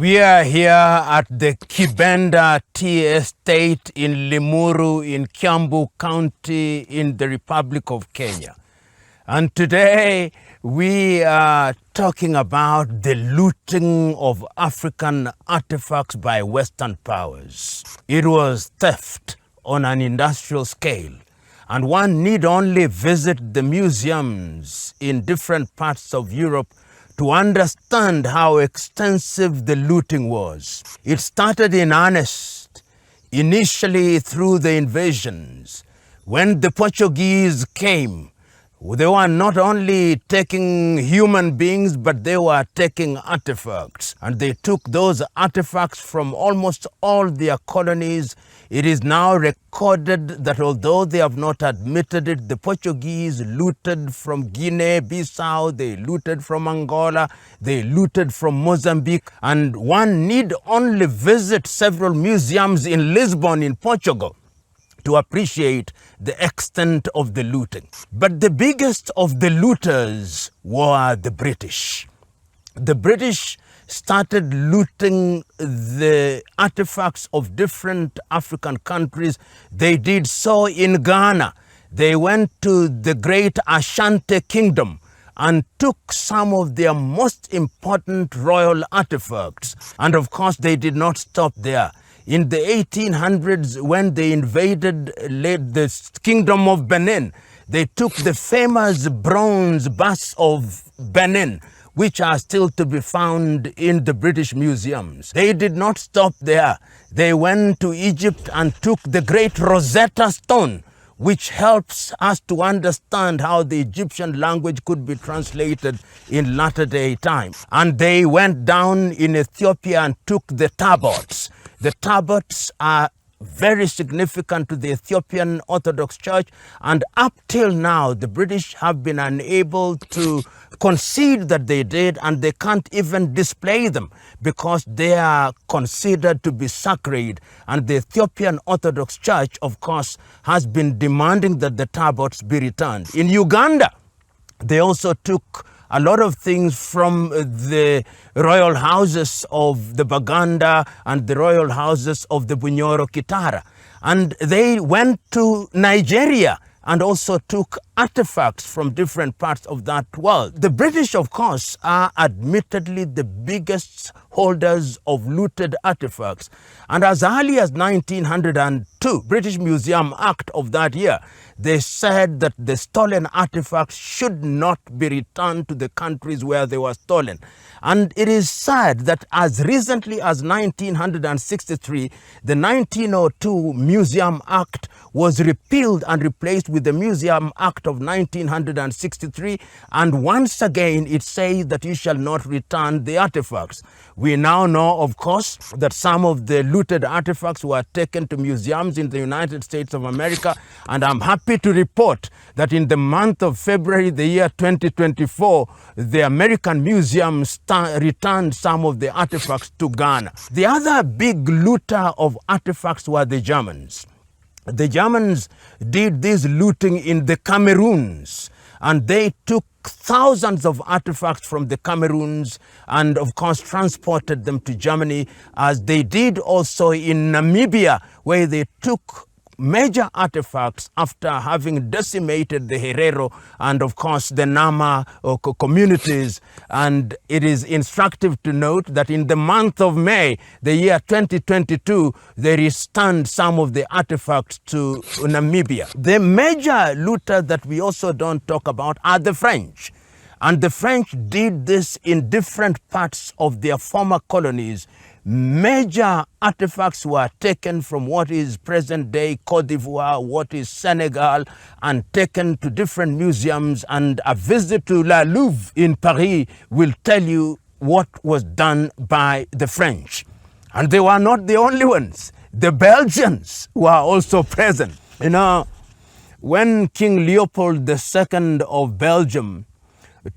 We are here at the Kibenda Tea Estate in Limuru in Kiambu County in the Republic of Kenya. And today we are talking about the looting of African artifacts by Western powers. It was theft on an industrial scale. And one need only visit the museums in different parts of Europe to understand how extensive the looting was. It started in earnest, initially through the invasions. When the Portuguese came, they were not only taking human beings, but they were taking artifacts. And they took those artifacts from almost all their colonies. It is now recorded that although they have not admitted it, the Portuguese looted from Guinea-Bissau, they looted from Angola, they looted from Mozambique, and one need only visit several museums in Lisbon, in Portugal, to appreciate the extent of the looting. But the biggest of the looters were the British. The British started looting the artifacts of different African countries. They did so in Ghana. They went to the great Ashanti Kingdom and took some of their most important royal artifacts. And of course, they did not stop there. In the 1800s, when they invaded the Kingdom of Benin, they took the famous bronze busts of Benin, which are still to be found in the British museums. They did not stop there. They went to Egypt and took the great Rosetta Stone, which helps us to understand how the Egyptian language could be translated in latter-day time. And they went down in Ethiopia and took the tablets. The tablets are very significant to the Ethiopian Orthodox Church, and up till now the British have been unable to concede that they did, and they can't even display them because they are considered to be sacred. And the Ethiopian Orthodox Church, of course, has been demanding that the tablets be returned. In Uganda, they also took a lot of things from the royal houses of the Baganda and the royal houses of the Bunyoro Kitara. And they went to Nigeria and also took artifacts from different parts of that world. The British, of course, are admittedly the biggest holders of looted artifacts. And as early as 1902, British Museum Act of that year, they said that the stolen artifacts should not be returned to the countries where they were stolen. And it is sad that as recently as 1963, the 1902 Museum Act was repealed and replaced with the Museum Act of 1963. And once again, it says that you shall not return the artifacts. We now know, of course, that some of the looted artifacts were taken to museums in the United States of America. And I'm happy to report that in the month of February, the year 2024, the American Museum returned some of the artifacts to Ghana. The other big looter of artifacts were the Germans. The Germans did this looting in the Cameroons, and they took thousands of artifacts from the Cameroons and, of course, transported them to Germany, as they did also in Namibia, where they took major artifacts after having decimated the Herero and, of course, the Nama communities. And it is instructive to note that in the month of May, the year 2022, they returned some of the artifacts to Namibia. The major looter that we also don't talk about are the French. And the French did this in different parts of their former colonies. Major artifacts were taken from what is present-day Côte d'Ivoire, what is Senegal, and taken to different museums. And a visit to La Louvre in Paris will tell you what was done by the French. And they were not the only ones. The Belgians were also present. You know, when King Leopold II of Belgium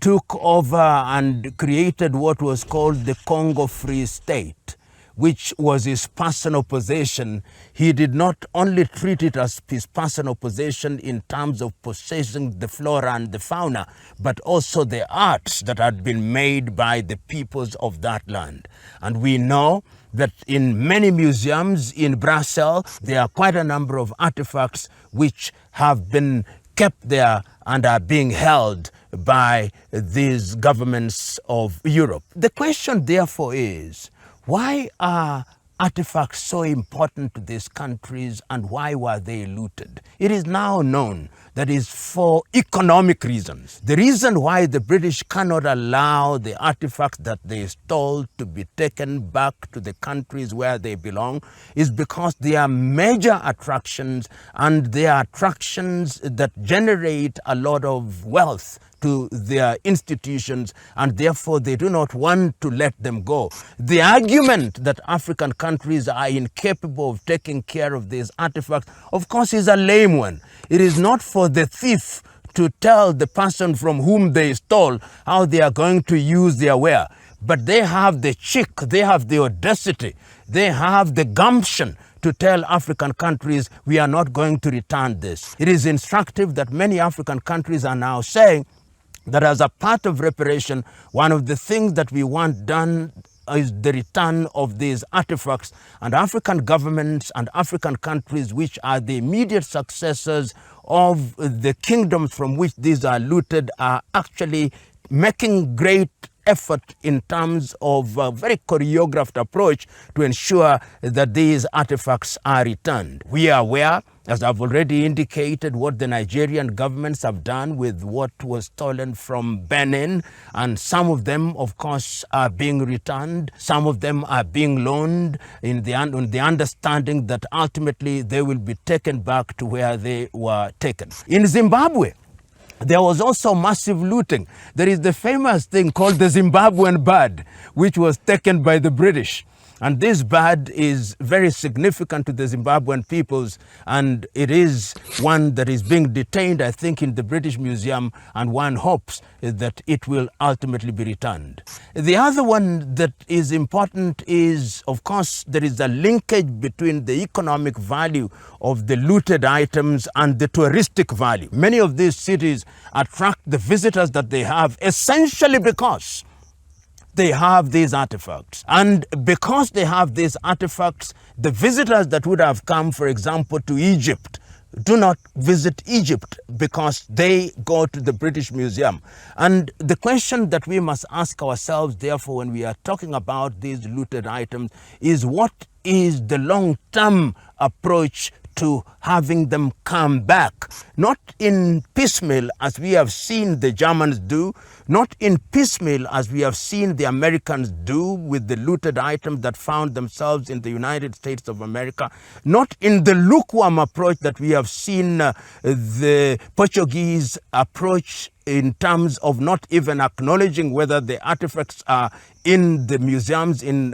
took over and created what was called the Congo Free State, which was his personal possession, he did not only treat it as his personal possession in terms of possessing the flora and the fauna, but also the arts that had been made by the peoples of that land. And we know that in many museums in Brussels, there are quite a number of artifacts which have been kept there and are being held by these governments of Europe. The question therefore is, why are artifacts so important to these countries and why were they looted? It is now known that is for economic reasons. The reason why the British cannot allow the artifacts that they stole to be taken back to the countries where they belong is because they are major attractions, and they are attractions that generate a lot of wealth to their institutions, and therefore they do not want to let them go. The argument that African countries are incapable of taking care of these artifacts, of course, is a lame one. It is not for the thief to tell the person from whom they stole how they are going to use their ware. But they have the cheek, they have the audacity, they have the gumption to tell African countries, we are not going to return this. It is instructive that many African countries are now saying that as a part of reparation, one of the things that we want done is the return of these artifacts, and African governments and African countries which are the immediate successors of the kingdoms from which these are looted are actually making great effort in terms of a very choreographed approach to ensure that these artifacts are returned. We are aware, as I've already indicated, what the Nigerian governments have done with what was stolen from Benin, and some of them, of course, are being returned. Some of them are being loaned on the understanding that ultimately they will be taken back to where they were taken. In Zimbabwe, there was also massive looting. There is the famous thing called the Zimbabwean bird, which was taken by the British. And this bird is very significant to the Zimbabwean peoples, and it is one that is being detained, I think, in the British Museum, and one hopes that it will ultimately be returned. The other one that is important is, of course, there is a linkage between the economic value of the looted items and the touristic value. Many of these cities attract the visitors that they have essentially because they have these artifacts. And because they have these artifacts, the visitors that would have come, for example, to Egypt, do not visit Egypt because they go to the British Museum. And the question that we must ask ourselves, therefore, when we are talking about these looted items is, what is the long-term approach to having them come back? Not in piecemeal, as we have seen the Germans do, not in piecemeal as we have seen the Americans do with the looted items that found themselves in the United States of America, not in the lukewarm approach that we have seen the Portuguese approach in terms of not even acknowledging whether the artifacts are in the museums in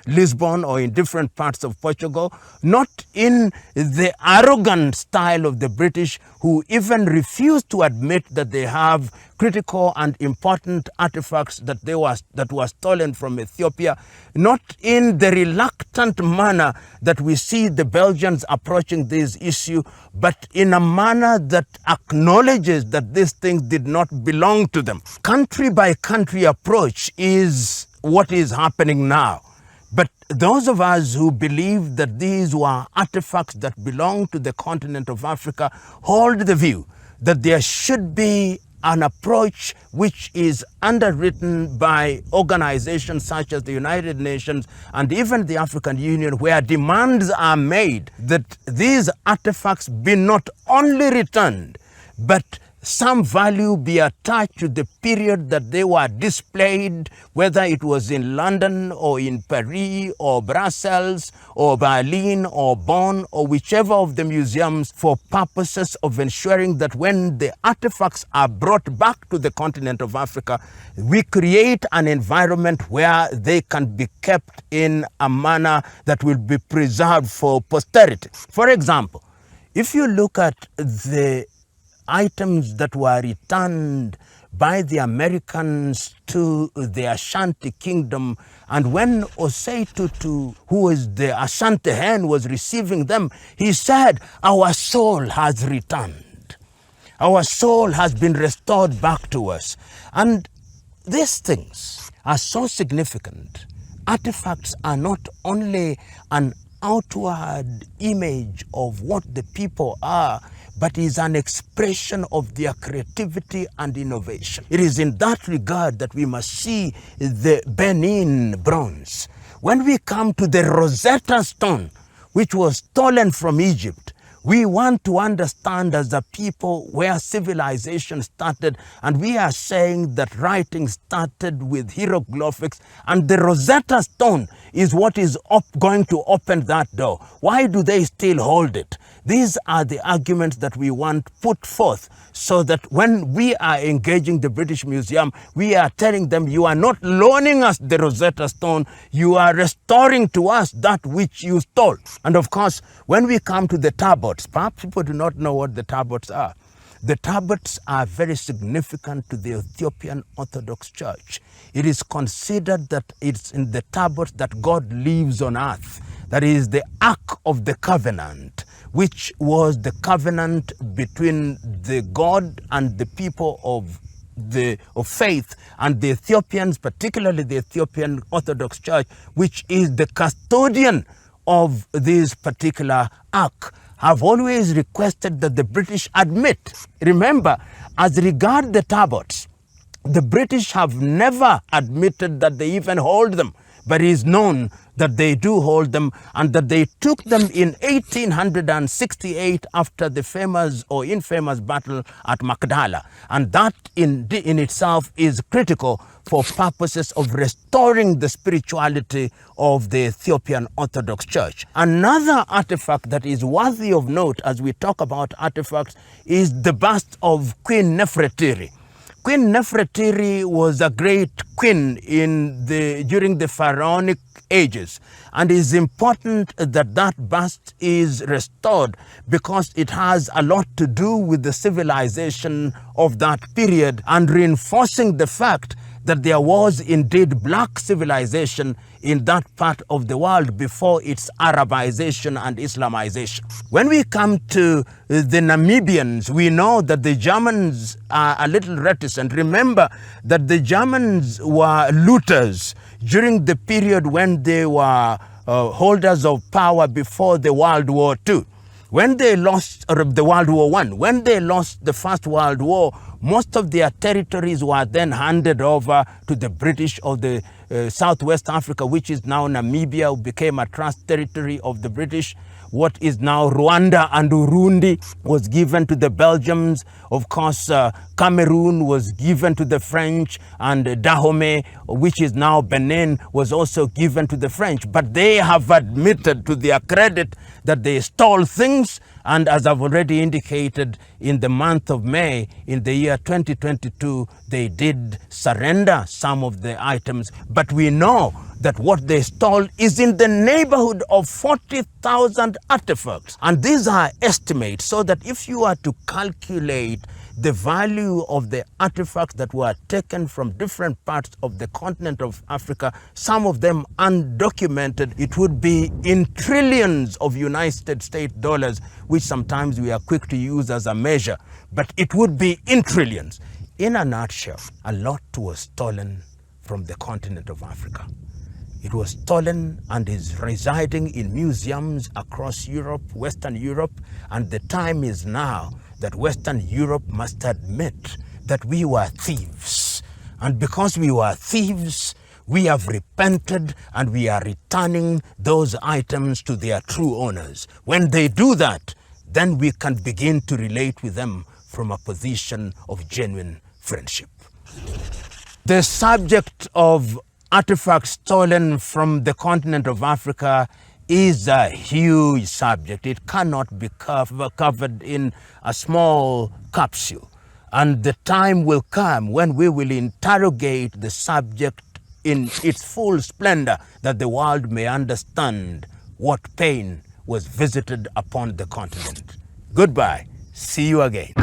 Lisbon or in different parts of Portugal, not in the arrogant style of the British, who even refuse to admit that they have critical and important artifacts that were stolen from Ethiopia, not in the reluctant manner that we see the Belgians approaching this issue, but in a manner that acknowledges that these things did not belong to them. Country by country approach is what is happening now. But those of us who believe that these were artifacts that belong to the continent of Africa hold the view that there should be an approach which is underwritten by organizations such as the United Nations and even the African Union, where demands are made that these artifacts be not only returned, but some value be attached to the period that they were displayed, whether it was in London or in Paris or Brussels or Berlin or Bonn or whichever of the museums, for purposes of ensuring that when the artifacts are brought back to the continent of Africa, we create an environment where they can be kept in a manner that will be preserved for posterity. For example, if you look at the items that were returned by the Americans to the Ashanti kingdom. And when Osei Tutu, who is the Ashanti hen, was receiving them, he said, "Our soul has returned. Our soul has been restored back to us." And these things are so significant. Artifacts are not only an outward image of what the people are, but is an expression of their creativity and innovation. It is in that regard that we must see the Benin bronze. When we come to the Rosetta Stone, which was stolen from Egypt, we want to understand as a people where civilization started, and we are saying that writing started with hieroglyphics, and the Rosetta Stone is what is going to open that door. Why do they still hold it? These are the arguments that we want put forth, so that when we are engaging the British Museum, we are telling them, you are not loaning us the Rosetta Stone, you are restoring to us that which you stole. And of course, when we come to the tablets, perhaps people do not know what the tablets are. The tablets are very significant to the Ethiopian Orthodox Church. It is considered that it's in the tablets that God lives on earth. That is the Ark of the Covenant, which was the covenant between the God and the people of faith, and the Ethiopians, particularly the Ethiopian Orthodox Church, which is the custodian of this particular ark, have always requested that the British admit. Remember, as regard the tablets, the British have never admitted that they even hold them, but it is known that they do hold them, and that they took them in 1868 after the famous or infamous battle at Magdala. And that in itself is critical for purposes of restoring the spirituality of the Ethiopian Orthodox Church. Another artifact that is worthy of note as we talk about artifacts is the bust of Queen Nefertiti. Queen Nefertiti was a great queen during the pharaonic ages, and it is important that that bust is restored because it has a lot to do with the civilization of that period, and reinforcing the fact that there was indeed black civilization in that part of the world before its Arabization and Islamization. When we come to the Namibians, we know that the Germans are a little reticent. Remember that the Germans were looters during the period when they were holders of power before the World War II. When they lost the World War I, when they lost the First World War, most of their territories were then handed over to the British of the Southwest Africa, which is now Namibia, became a trust territory of the British. What is now Rwanda and Urundi was given to the Belgians. Of course, Cameroon was given to the French, and Dahomey, which is now Benin, was also given to the French. But they have admitted to their credit that they stole things, and as I've already indicated, in the month of May in the year 2022, they did surrender some of the items. But we know that what they stole is in the neighborhood of 40,000 artifacts. And these are estimates, so that if you are to calculate the value of the artifacts that were taken from different parts of the continent of Africa, some of them undocumented, it would be in trillions of United States dollars, which sometimes we are quick to use as a measure, but it would be in trillions. In a nutshell, a lot was stolen from the continent of Africa. It was stolen and is residing in museums across Europe, Western Europe, and the time is now that Western Europe must admit that we were thieves. And because we were thieves, we have repented and we are returning those items to their true owners. When they do that, then we can begin to relate with them from a position of genuine friendship. The subject of artifacts stolen from the continent of Africa is a huge subject. It cannot be covered in a small capsule. And the time will come when we will interrogate the subject in its full splendor, that the world may understand what pain was visited upon the continent. Goodbye. See you again.